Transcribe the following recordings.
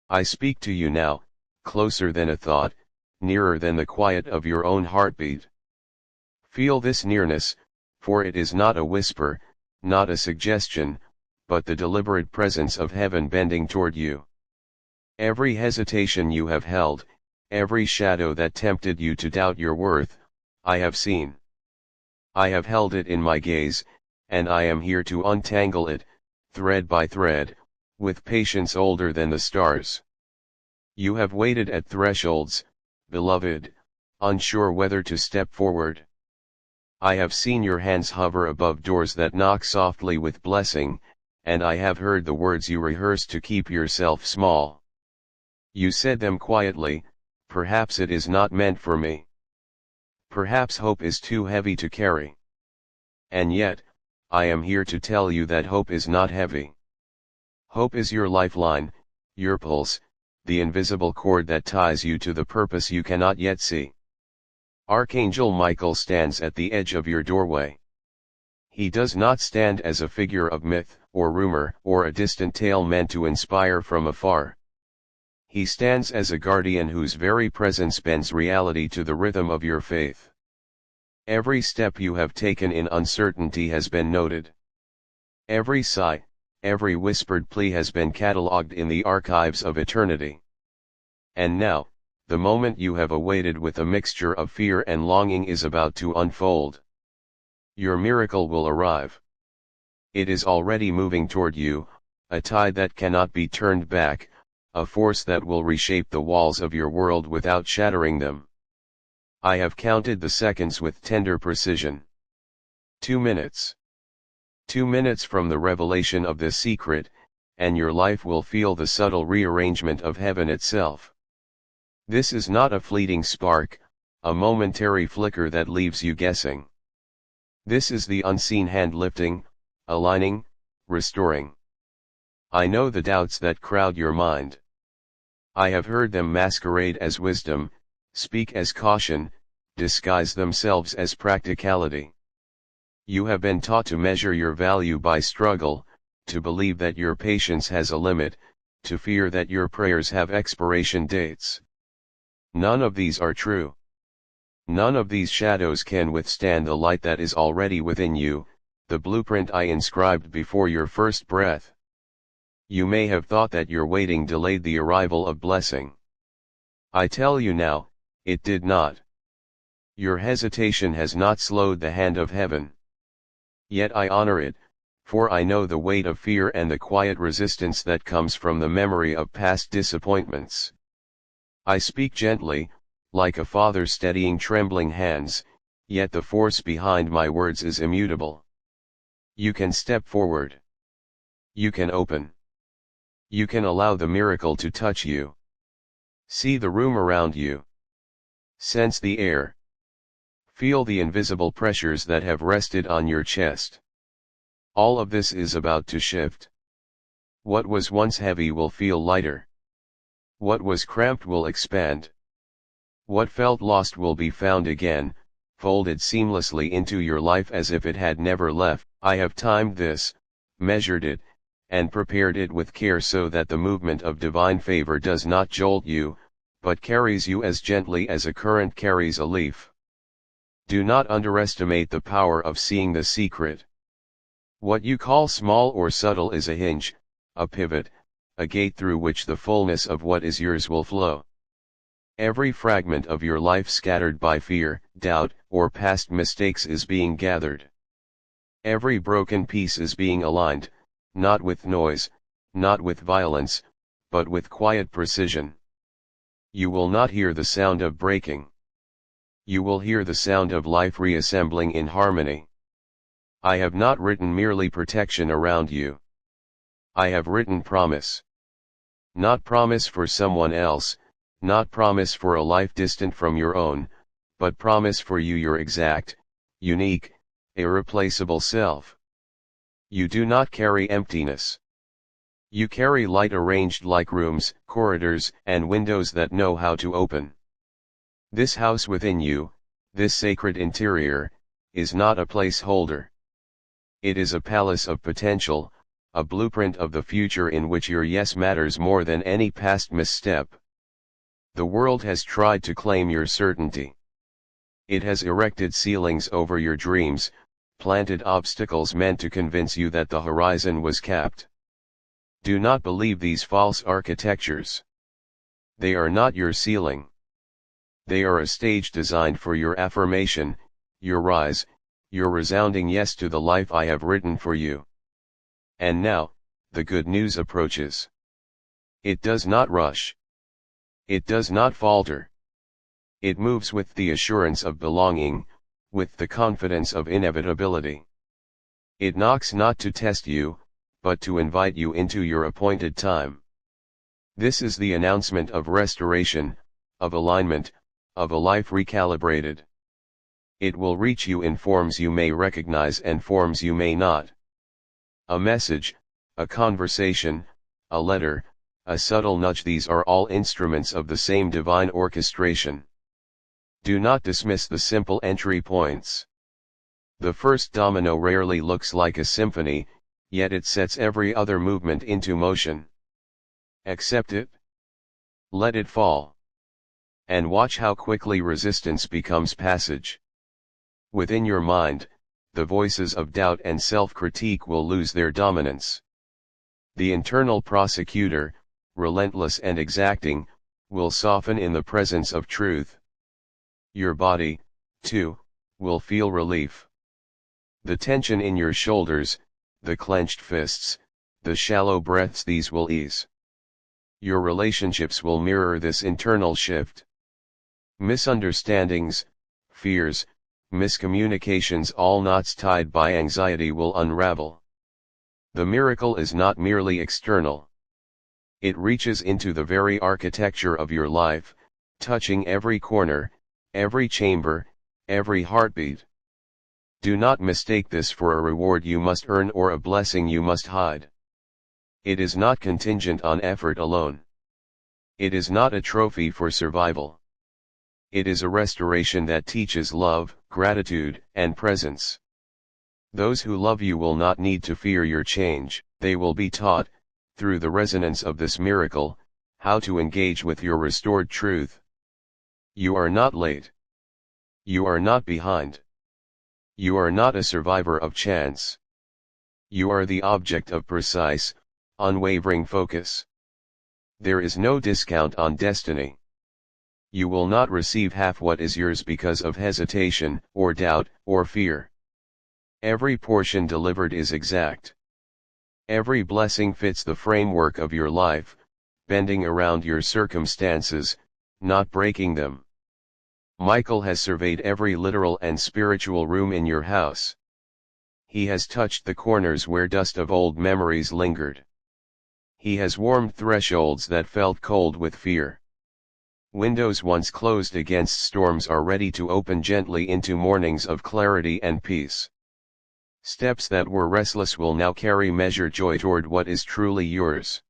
I speak to you now, closer than a thought, nearer than the quiet of your own heartbeat. Feel this nearness, for it is not a whisper, not a suggestion, but the deliberate presence of heaven bending toward you. Every hesitation you have held, every shadow that tempted you to doubt your worth, I have seen. I have held it in my gaze, and I am here to untangle it, thread by thread, with patience older than the stars. You have waited at thresholds, beloved, unsure whether to step forward. I have seen your hands hover above doors that knock softly with blessing, and I have heard the words you rehearsed to keep yourself small. You said them quietly, perhaps it is not meant for me. Perhaps hope is too heavy to carry. And yet, I am here to tell you that hope is not heavy. Hope is your lifeline, your pulse, the invisible cord that ties you to the purpose you cannot yet see. Archangel Michael stands at the edge of your doorway. He does not stand as a figure of myth, or rumor, or a distant tale meant to inspire from afar. He stands as a guardian whose very presence bends reality to the rhythm of your faith. Every step you have taken in uncertainty has been noted. Every sigh, every whispered plea has been catalogued in the archives of eternity. And now, the moment you have awaited with a mixture of fear and longing is about to unfold. Your miracle will arrive. It is already moving toward you, a tide that cannot be turned back, a force that will reshape the walls of your world without shattering them. I have counted the seconds with tender precision. 2 minutes. 2 minutes from the revelation of this secret, and your life will feel the subtle rearrangement of heaven itself. This is not a fleeting spark, a momentary flicker that leaves you guessing. This is the unseen hand lifting, aligning, restoring. I know the doubts that crowd your mind. I have heard them masquerade as wisdom, speak as caution, disguise themselves as practicality. You have been taught to measure your value by struggle, to believe that your patience has a limit, to fear that your prayers have expiration dates. None of these are true. None of these shadows can withstand the light that is already within you, the blueprint I inscribed before your first breath. You may have thought that your waiting delayed the arrival of blessing. I tell you now, it did not. Your hesitation has not slowed the hand of heaven. Yet I honor it, for I know the weight of fear and the quiet resistance that comes from the memory of past disappointments. I speak gently, like a father steadying trembling hands, yet the force behind my words is immutable. You can step forward. You can open. You can allow the miracle to touch you. See the room around you. Sense the air. Feel the invisible pressures that have rested on your chest. All of this is about to shift. What was once heavy will feel lighter. What was cramped will expand. What felt lost will be found again, folded seamlessly into your life as if it had never left. I have timed this, measured it, and prepared it with care so that the movement of divine favor does not jolt you, but carries you as gently as a current carries a leaf. Do not underestimate the power of seeing the secret. What you call small or subtle is a hinge, a pivot, a gate through which the fullness of what is yours will flow. Every fragment of your life scattered by fear, doubt, or past mistakes is being gathered. Every broken piece is being aligned, not with noise, not with violence, but with quiet precision. You will not hear the sound of breaking. You will hear the sound of life reassembling in harmony. I have not written merely protection around you. I have written promise. Not promise for someone else, not promise for a life distant from your own, but promise for you, your exact, unique, irreplaceable self. You do not carry emptiness. You carry light arranged like rooms, corridors, and windows that know how to open. This house within you, this sacred interior, is not a placeholder. It is a palace of potential, a blueprint of the future in which your yes matters more than any past misstep. The world has tried to claim your certainty. It has erected ceilings over your dreams, planted obstacles meant to convince you that the horizon was capped. Do not believe these false architectures. They are not your ceiling. They are a stage designed for your affirmation, your rise, your resounding yes to the life I have written for you. And now, the good news approaches. It does not rush. It does not falter. It moves with the assurance of belonging, with the confidence of inevitability. It knocks not to test you, but to invite you into your appointed time. This is the announcement of restoration, of alignment, of a life recalibrated. It will reach you in forms you may recognize and forms you may not. A message, a conversation, a letter, a subtle nudge, these are all instruments of the same divine orchestration. Do not dismiss the simple entry points. The first domino rarely looks like a symphony, yet it sets every other movement into motion. Accept it. Let it fall. And watch how quickly resistance becomes passage. Within your mind, the voices of doubt and self-critique will lose their dominance. The internal prosecutor, relentless and exacting, will soften in the presence of truth. Your body, too, will feel relief. The tension in your shoulders, the clenched fists, the shallow breaths, these will ease. Your relationships will mirror this internal shift. Misunderstandings, fears, miscommunications, all knots tied by anxiety will unravel. The miracle is not merely external. It reaches into the very architecture of your life, touching every corner, every chamber, every heartbeat. Do not mistake this for a reward you must earn or a blessing you must hide. It is not contingent on effort alone. It is not a trophy for survival. It is a restoration that teaches love, gratitude, and presence. Those who love you will not need to fear your change. They will be taught, through the resonance of this miracle, how to engage with your restored truth. You are not late. You are not behind. You are not a survivor of chance. You are the object of precise, unwavering focus. There is no discount on destiny. You will not receive half what is yours because of hesitation, or doubt, or fear. Every portion delivered is exact. Every blessing fits the framework of your life, bending around your circumstances, not breaking them. Michael has surveyed every literal and spiritual room in your house. He has touched the corners where dust of old memories lingered. He has warmed thresholds that felt cold with fear. Windows once closed against storms are ready to open gently into mornings of clarity and peace. Steps that were restless will now carry measured joy toward what is truly yours.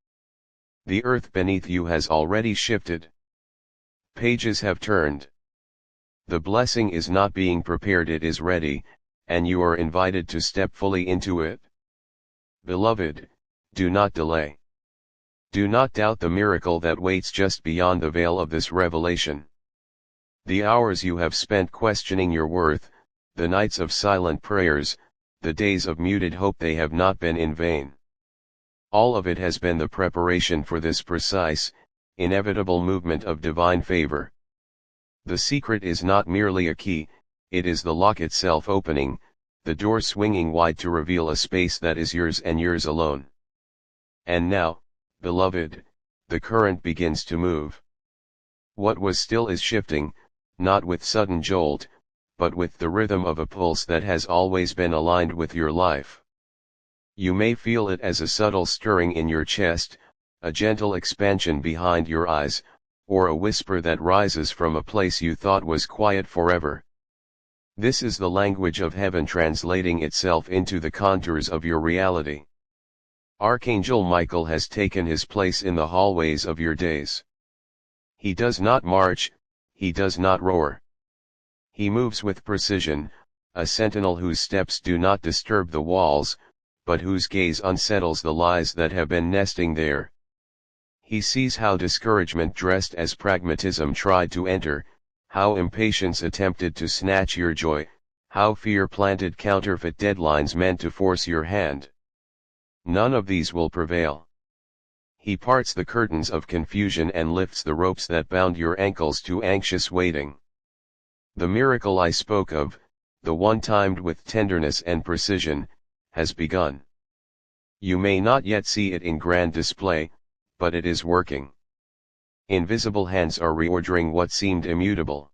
The earth beneath you has already shifted. Pages have turned. The blessing is not being prepared, it is ready, and you are invited to step fully into it. Beloved, do not delay. Do not doubt the miracle that waits just beyond the veil of this revelation. The hours you have spent questioning your worth, the nights of silent prayers, the days of muted hope, they have not been in vain. All of it has been the preparation for this precise, inevitable movement of divine favor. The secret is not merely a key, it is the lock itself opening, the door swinging wide to reveal a space that is yours and yours alone. And now, beloved, the current begins to move. What was still is shifting, not with sudden jolt, but with the rhythm of a pulse that has always been aligned with your life. You may feel it as a subtle stirring in your chest, a gentle expansion behind your eyes, or a whisper that rises from a place you thought was quiet forever. This is the language of heaven translating itself into the contours of your reality. Archangel Michael has taken his place in the hallways of your days. He does not march, he does not roar. He moves with precision, a sentinel whose steps do not disturb the walls, but whose gaze unsettles the lies that have been nesting there. He sees how discouragement dressed as pragmatism tried to enter, how impatience attempted to snatch your joy, how fear planted counterfeit deadlines meant to force your hand. None of these will prevail. He parts the curtains of confusion and lifts the ropes that bound your ankles to anxious waiting. The miracle I spoke of, the one timed with tenderness and precision, has begun. You may not yet see it in grand display, but it is working. Invisible hands are reordering what seemed immutable.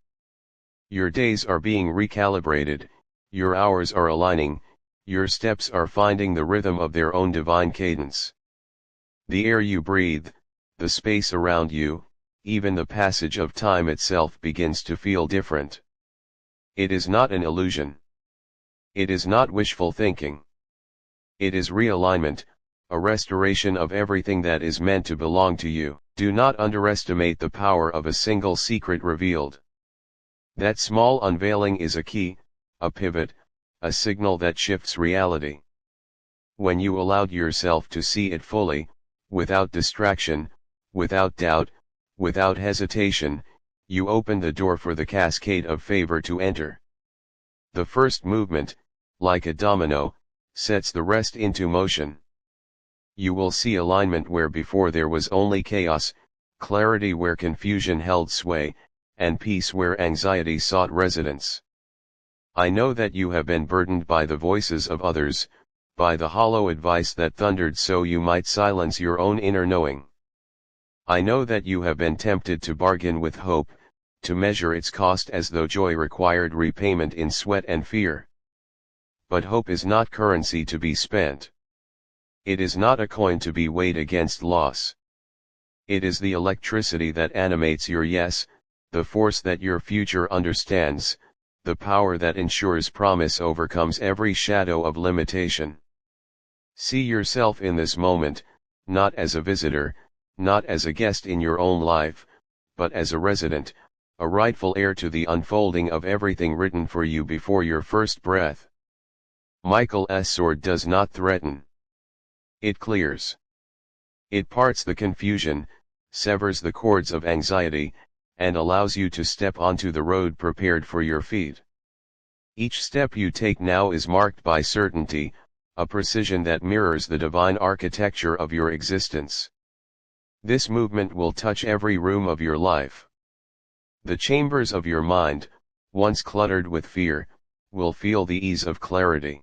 Your days are being recalibrated, your hours are aligning, your steps are finding the rhythm of their own divine cadence. The air you breathe, the space around you, even the passage of time itself begins to feel different. It is not an illusion. It is not wishful thinking. It is realignment, a restoration of everything that is meant to belong to you. Do not underestimate the power of a single secret revealed. That small unveiling is a key, a pivot, a signal that shifts reality. When you allowed yourself to see it fully, without distraction, without doubt, without hesitation, you opened the door for the cascade of favor to enter. The first movement, like a domino, sets the rest into motion. You will see alignment where before there was only chaos, clarity where confusion held sway, and peace where anxiety sought residence. I know that you have been burdened by the voices of others, by the hollow advice that thundered so you might silence your own inner knowing. I know that you have been tempted to bargain with hope, to measure its cost as though joy required repayment in sweat and fear. But hope is not currency to be spent. It is not a coin to be weighed against loss. It is the electricity that animates your yes, the force that your future understands, the power that ensures promise overcomes every shadow of limitation. See yourself in this moment, not as a visitor, not as a guest in your own life, but as a resident, a rightful heir to the unfolding of everything written for you before your first breath. Michael's sword does not threaten. It clears. It parts the confusion, severs the cords of anxiety, and allows you to step onto the road prepared for your feet. Each step you take now is marked by certainty, a precision that mirrors the divine architecture of your existence. This movement will touch every room of your life. The chambers of your mind, once cluttered with fear, will feel the ease of clarity.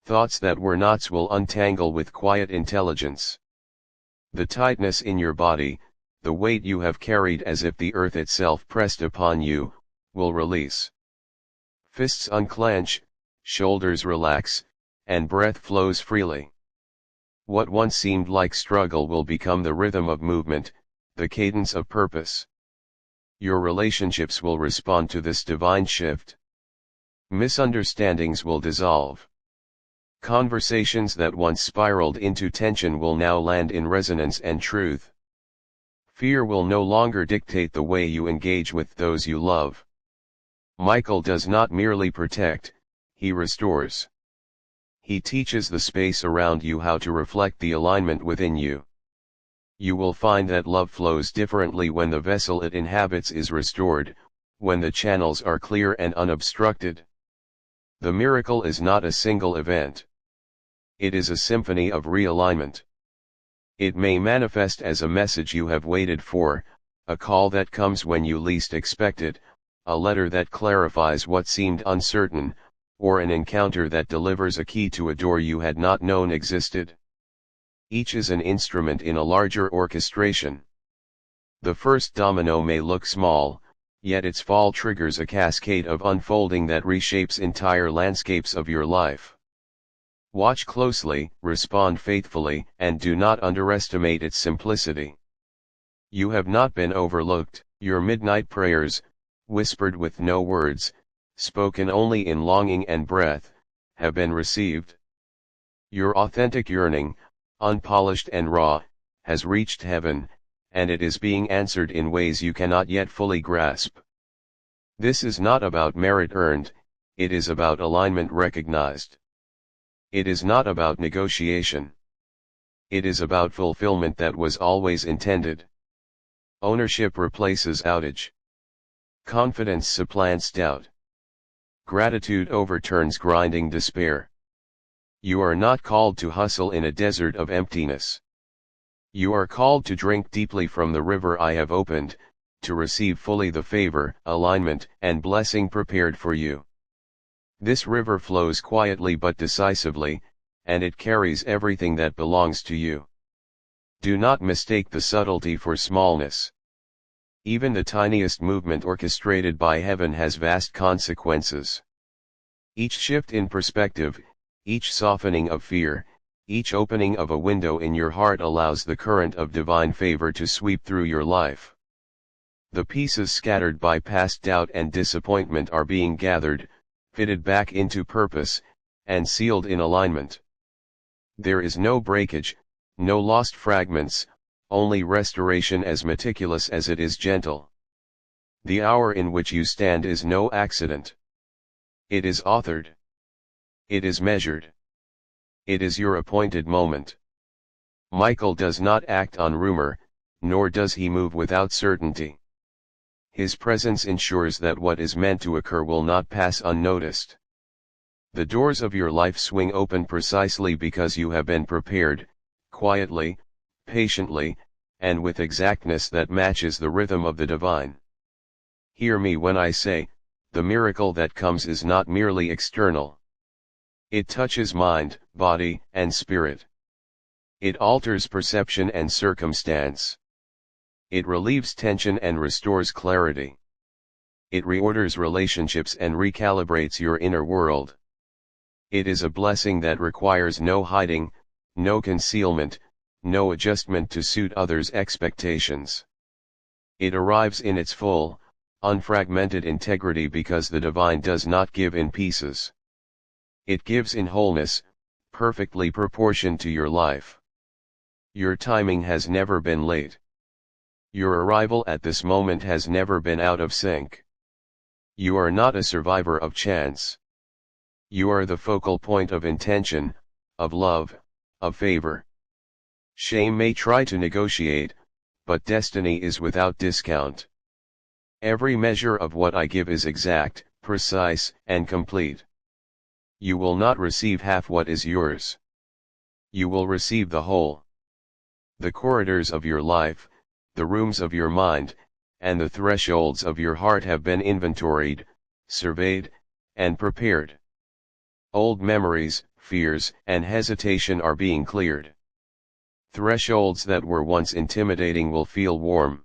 Thoughts that were knots will untangle with quiet intelligence. The tightness in your body, the weight you have carried as if the earth itself pressed upon you, will release. Fists unclench, shoulders relax, and breath flows freely. What once seemed like struggle will become the rhythm of movement, the cadence of purpose. Your relationships will respond to this divine shift. Misunderstandings will dissolve. Conversations that once spiraled into tension will now land in resonance and truth. Fear will no longer dictate the way you engage with those you love. Michael does not merely protect, he restores. He teaches the space around you how to reflect the alignment within you. You will find that love flows differently when the vessel it inhabits is restored, when the channels are clear and unobstructed. The miracle is not a single event. It is a symphony of realignment. It may manifest as a message you have waited for, a call that comes when you least expect it, a letter that clarifies what seemed uncertain, or an encounter that delivers a key to a door you had not known existed. Each is an instrument in a larger orchestration. The first domino may look small, yet its fall triggers a cascade of unfolding that reshapes entire landscapes of your life. Watch closely, respond faithfully, and do not underestimate its simplicity. You have not been overlooked. Your midnight prayers, whispered with no words, spoken only in longing and breath, have been received. Your authentic yearning, unpolished and raw, has reached heaven, and it is being answered in ways you cannot yet fully grasp. This is not about merit earned, it is about alignment recognized. It is not about negotiation. It is about fulfillment that was always intended. Ownership replaces outage. Confidence supplants doubt. Gratitude overturns grinding despair. You are not called to hustle in a desert of emptiness. You are called to drink deeply from the river I have opened, to receive fully the favor, alignment, and blessing prepared for you. This river flows quietly but decisively, and it carries everything that belongs to you. Do not mistake the subtlety for smallness. Even the tiniest movement orchestrated by heaven has vast consequences. Each shift in perspective, each softening of fear, each opening of a window in your heart allows the current of divine favor to sweep through your life. The pieces scattered by past doubt and disappointment are being gathered, fitted back into purpose, and sealed in alignment. There is no breakage, no lost fragments, only restoration as meticulous as it is gentle. The hour in which you stand is no accident. It is authored. It is measured. It is your appointed moment. Michael does not act on rumor, nor does he move without certainty. His presence ensures that what is meant to occur will not pass unnoticed. The doors of your life swing open precisely because you have been prepared, quietly, patiently, and with exactness that matches the rhythm of the divine. Hear me when I say, the miracle that comes is not merely external. It touches mind, body, and spirit. It alters perception and circumstance. It relieves tension and restores clarity. It reorders relationships and recalibrates your inner world. It is a blessing that requires no hiding, no concealment, no adjustment to suit others' expectations. It arrives in its full, unfragmented integrity because the divine does not give in pieces. It gives in wholeness, perfectly proportioned to your life. Your timing has never been late. Your arrival at this moment has never been out of sync. You are not a survivor of chance. You are the focal point of intention, of love, of favor. Shame may try to negotiate, but destiny is without discount. Every measure of what I give is exact, precise, and complete. You will not receive half what is yours. You will receive the whole. The corridors of your life, the rooms of your mind, and the thresholds of your heart have been inventoried, surveyed, and prepared. Old memories, fears, and hesitation are being cleared. Thresholds that were once intimidating will feel warm.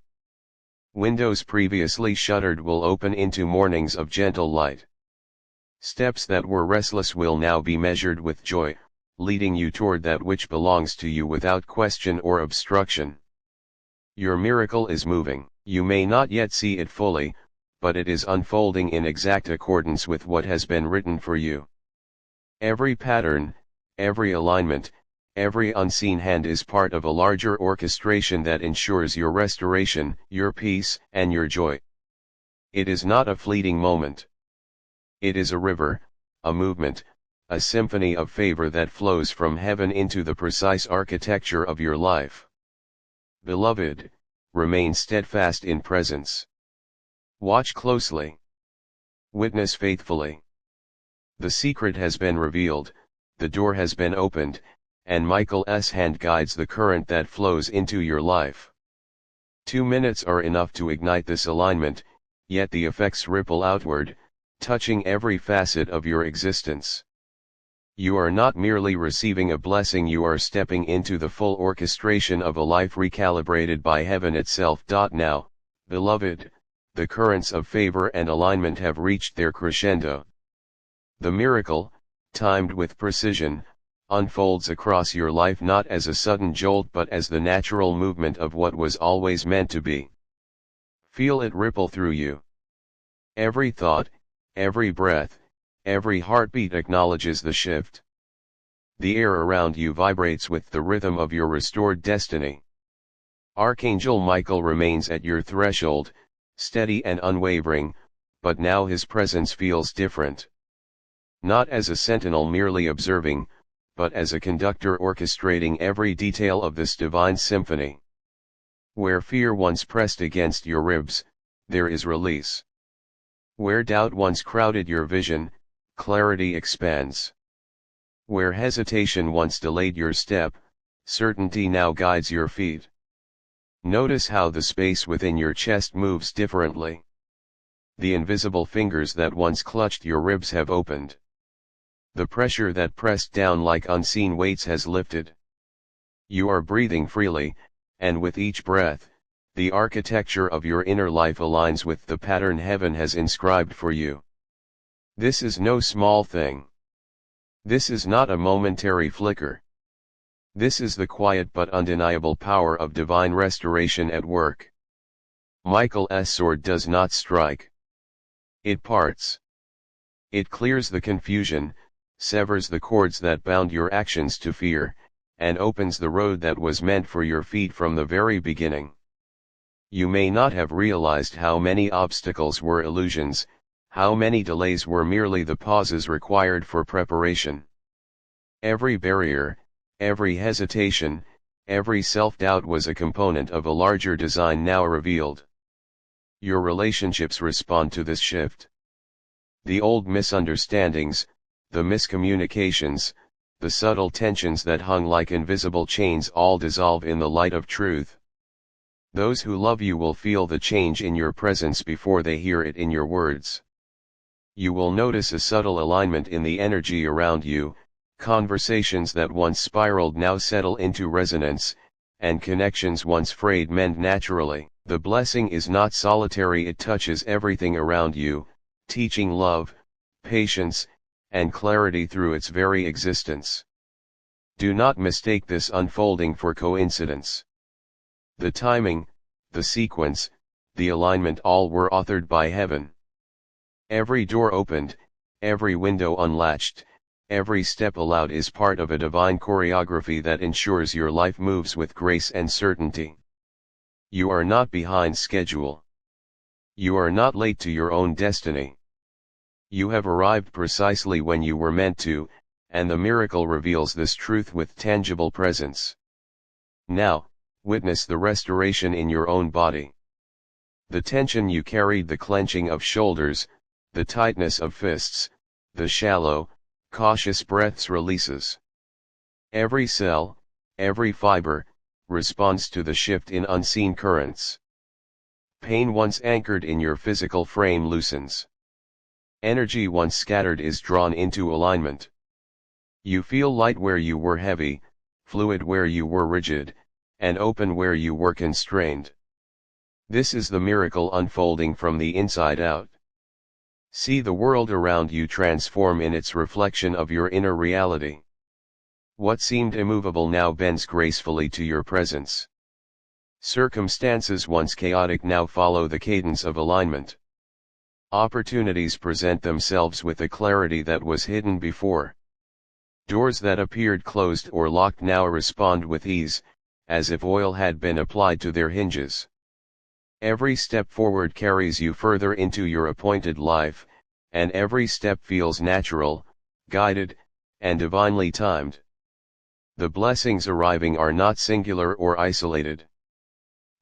Windows previously shuttered will open into mornings of gentle light. Steps that were restless will now be measured with joy, leading you toward that which belongs to you without question or obstruction. Your miracle is moving. You may not yet see it fully, but it is unfolding in exact accordance with what has been written for you. Every pattern, every alignment, every unseen hand is part of a larger orchestration that ensures your restoration, your peace, and your joy. It is not a fleeting moment. It is a river, a movement, a symphony of favor that flows from heaven into the precise architecture of your life. Beloved, remain steadfast in presence. Watch closely. Witness faithfully. The secret has been revealed, the door has been opened, and Michael's hand guides the current that flows into your life. 2 minutes are enough to ignite this alignment, yet the effects ripple outward, touching every facet of your existence. You are not merely receiving a blessing, you are stepping into the full orchestration of a life recalibrated by heaven itself. Now, beloved, the currents of favor and alignment have reached their crescendo. The miracle, timed with precision, unfolds across your life not as a sudden jolt but as the natural movement of what was always meant to be. Feel it ripple through you. Every thought, every breath, every heartbeat acknowledges the shift. The air around you vibrates with the rhythm of your restored destiny. Archangel Michael remains at your threshold, steady and unwavering, but now his presence feels different. Not as a sentinel merely observing, but as a conductor orchestrating every detail of this divine symphony. Where fear once pressed against your ribs, there is release. Where doubt once crowded your vision, clarity expands. Where hesitation once delayed your step, certainty now guides your feet. Notice how the space within your chest moves differently. The invisible fingers that once clutched your ribs have opened. The pressure that pressed down like unseen weights has lifted. You are breathing freely, and with each breath, the architecture of your inner life aligns with the pattern heaven has inscribed for you. This is no small thing. This is not a momentary flicker. This is the quiet but undeniable power of divine restoration at work. Michael's sword does not strike. It parts. It clears the confusion, severs the cords that bound your actions to fear, and opens the road that was meant for your feet from the very beginning. You may not have realized how many obstacles were illusions, how many delays were merely the pauses required for preparation. Every barrier, every hesitation, every self-doubt was a component of a larger design now revealed. Your relationships respond to this shift. The old misunderstandings, the miscommunications, the subtle tensions that hung like invisible chains all dissolve in the light of truth. Those who love you will feel the change in your presence before they hear it in your words. You will notice a subtle alignment in the energy around you, conversations that once spiraled now settle into resonance, and connections once frayed mend naturally. The blessing is not solitary, it touches everything around you, teaching love, patience, and clarity through its very existence. Do not mistake this unfolding for coincidence. The timing, the sequence, the alignment all were authored by heaven. Every door opened, every window unlatched, every step allowed is part of a divine choreography that ensures your life moves with grace and certainty. You are not behind schedule. You are not late to your own destiny. You have arrived precisely when you were meant to, and the miracle reveals this truth with tangible presence. Now, witness the restoration in your own body. The tension you carried, the clenching of shoulders, the tightness of fists, the shallow, cautious breaths releases. Every cell, every fiber, responds to the shift in unseen currents. Pain once anchored in your physical frame loosens. Energy once scattered is drawn into alignment. You feel light where you were heavy, fluid where you were rigid, and open where you were constrained. This is the miracle unfolding from the inside out. See the world around you transform in its reflection of your inner reality. What seemed immovable now bends gracefully to your presence. Circumstances once chaotic now follow the cadence of alignment. Opportunities present themselves with a clarity that was hidden before. Doors that appeared closed or locked now respond with ease, as if oil had been applied to their hinges. Every step forward carries you further into your appointed life, and every step feels natural, guided, and divinely timed. The blessings arriving are not singular or isolated.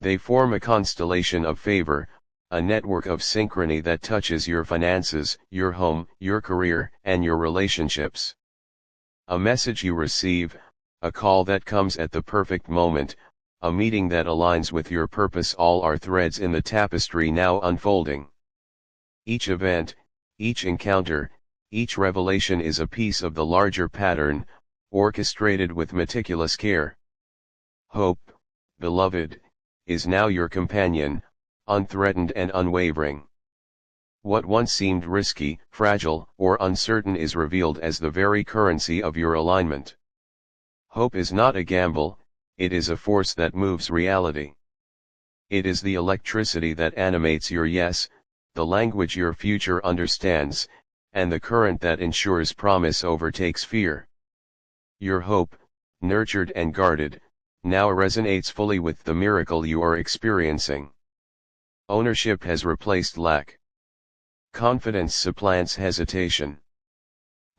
They form a constellation of favor, a network of synchrony that touches your finances, your home, your career, and your relationships. A message you receive, a call that comes at the perfect moment, a meeting that aligns with your purpose, all are threads in the tapestry now unfolding. Each event, each encounter, each revelation is a piece of the larger pattern, orchestrated with meticulous care. Hope, beloved, is now your companion, unthreatened and unwavering. What once seemed risky, fragile, or uncertain is revealed as the very currency of your alignment. Hope is not a gamble, it is a force that moves reality. It is the electricity that animates your yes, the language your future understands, and the current that ensures promise overtakes fear. Your hope, nurtured and guarded, now resonates fully with the miracle you are experiencing. Ownership has replaced lack. Confidence supplants hesitation.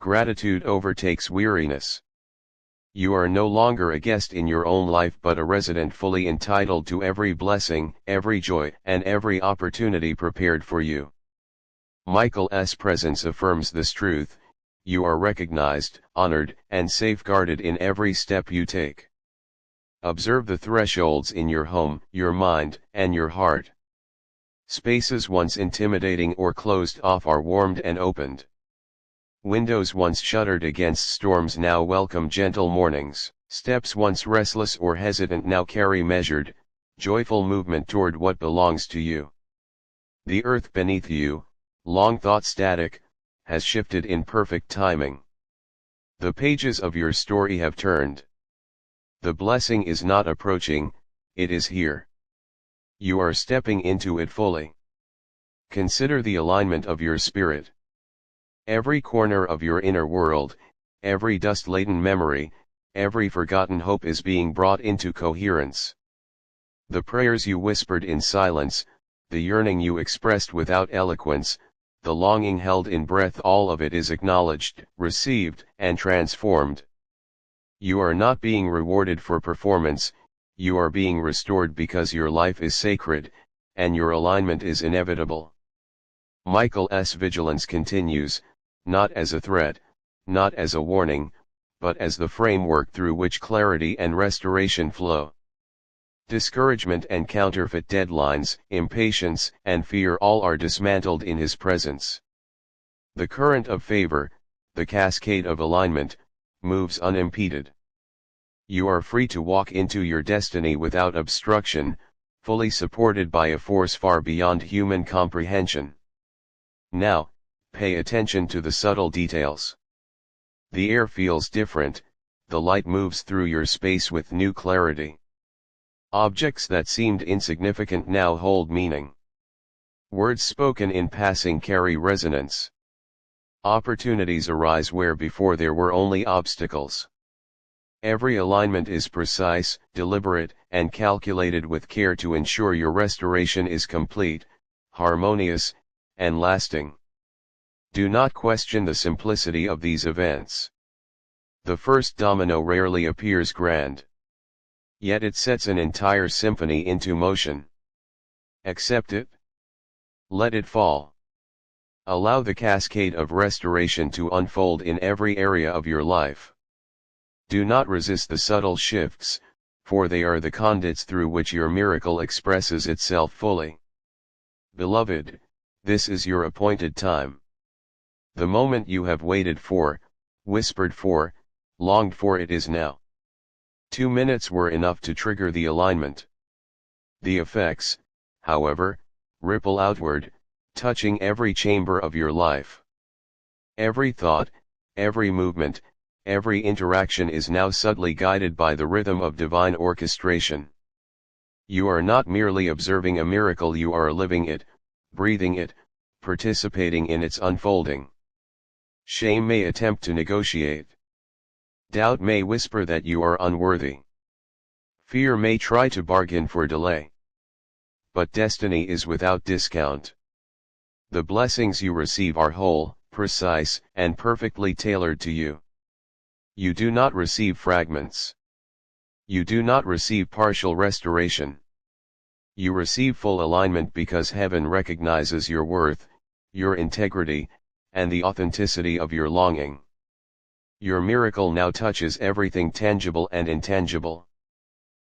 Gratitude overtakes weariness. You are no longer a guest in your own life but a resident fully entitled to every blessing, every joy, and every opportunity prepared for you. Michael's presence affirms this truth: you are recognized, honored, and safeguarded in every step you take. Observe the thresholds in your home, your mind, and your heart. Spaces once intimidating or closed off are warmed and opened. Windows once shuttered against storms now welcome gentle mornings. Steps once restless or hesitant now carry measured, joyful movement toward what belongs to you. The earth beneath you, long thought static, has shifted in perfect timing. The pages of your story have turned. The blessing is not approaching, it is here. You are stepping into it fully. Consider the alignment of your spirit. Every corner of your inner world, every dust-laden memory, every forgotten hope is being brought into coherence. The prayers you whispered in silence, the yearning you expressed without eloquence, the longing held in breath, all of it is acknowledged, received, and transformed. You are not being rewarded for performance, you are being restored because your life is sacred, and your alignment is inevitable. Michael's vigilance continues, not as a threat, not as a warning, but as the framework through which clarity and restoration flow. Discouragement and counterfeit deadlines, impatience and fear, all are dismantled in his presence. The current of favor, the cascade of alignment, moves unimpeded. You are free to walk into your destiny without obstruction, fully supported by a force far beyond human comprehension. Now, pay attention to the subtle details. The air feels different, the light moves through your space with new clarity. Objects that seemed insignificant now hold meaning. Words spoken in passing carry resonance. Opportunities arise where before there were only obstacles. Every alignment is precise, deliberate, and calculated with care to ensure your restoration is complete, harmonious, and lasting. Do not question the simplicity of these events. The first domino rarely appears grand. Yet it sets an entire symphony into motion. Accept it. Let it fall. Allow the cascade of restoration to unfold in every area of your life. Do not resist the subtle shifts, for they are the conduits through which your miracle expresses itself fully. Beloved, this is your appointed time. The moment you have waited for, whispered for, longed for, it is now. 2 minutes were enough to trigger the alignment. The effects, however, ripple outward, touching every chamber of your life. Every thought, every movement, every interaction is now subtly guided by the rhythm of divine orchestration. You are not merely observing a miracle, you are living it, breathing it, participating in its unfolding. Shame may attempt to negotiate. Doubt may whisper that you are unworthy. Fear may try to bargain for delay. But destiny is without discount. The blessings you receive are whole, precise, and perfectly tailored to you. You do not receive fragments. You do not receive partial restoration. You receive full alignment because heaven recognizes your worth, your integrity, and the authenticity of your longing. Your miracle now touches everything tangible and intangible.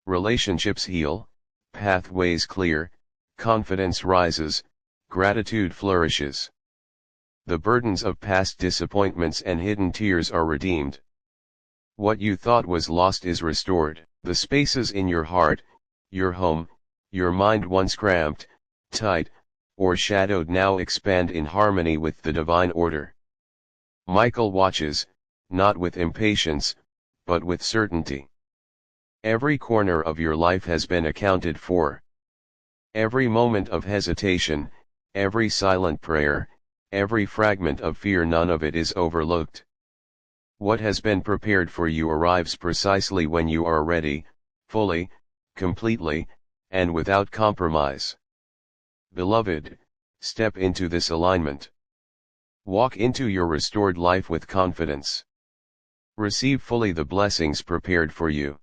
Relationships heal, pathways clear, confidence rises, gratitude flourishes. The burdens of past disappointments and hidden tears are redeemed. What you thought was lost is restored. The spaces in your heart, your home, your mind once cramped, tight, or shadowed now expand in harmony with the divine order. Michael watches, not with impatience, but with certainty. Every corner of your life has been accounted for. Every moment of hesitation, every silent prayer, every fragment of fear, none of it is overlooked. What has been prepared for you arrives precisely when you are ready, fully, completely, and without compromise. Beloved, step into this alignment. Walk into your restored life with confidence. Receive fully the blessings prepared for you.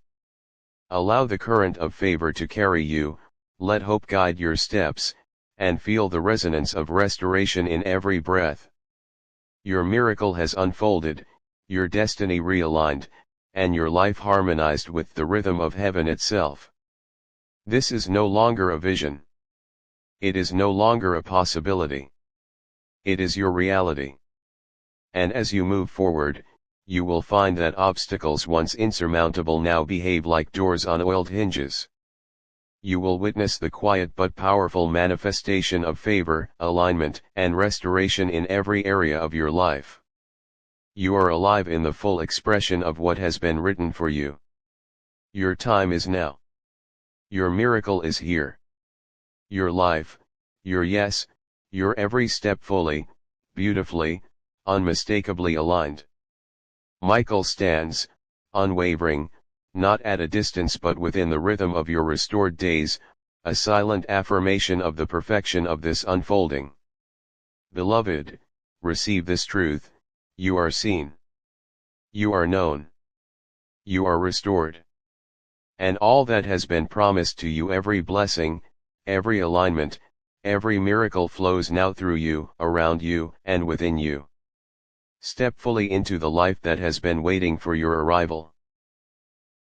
Allow the current of favor to carry you, let hope guide your steps, and feel the resonance of restoration in every breath. Your miracle has unfolded, your destiny realigned, and your life harmonized with the rhythm of heaven itself. This is no longer a vision. It is no longer a possibility. It is your reality. And as you move forward, you will find that obstacles once insurmountable now behave like doors on oiled hinges. You will witness the quiet but powerful manifestation of favor, alignment, and restoration in every area of your life. You are alive in the full expression of what has been written for you. Your time is now. Your miracle is here. Your life, your yes, your every step fully, beautifully, unmistakably aligned. Michael stands, unwavering, not at a distance but within the rhythm of your restored days, a silent affirmation of the perfection of this unfolding. Beloved, receive this truth: you are seen. You are known. You are restored. And all that has been promised to you, every blessing, every alignment, every miracle flows now through you, around you, and within you. Step fully into the life that has been waiting for your arrival.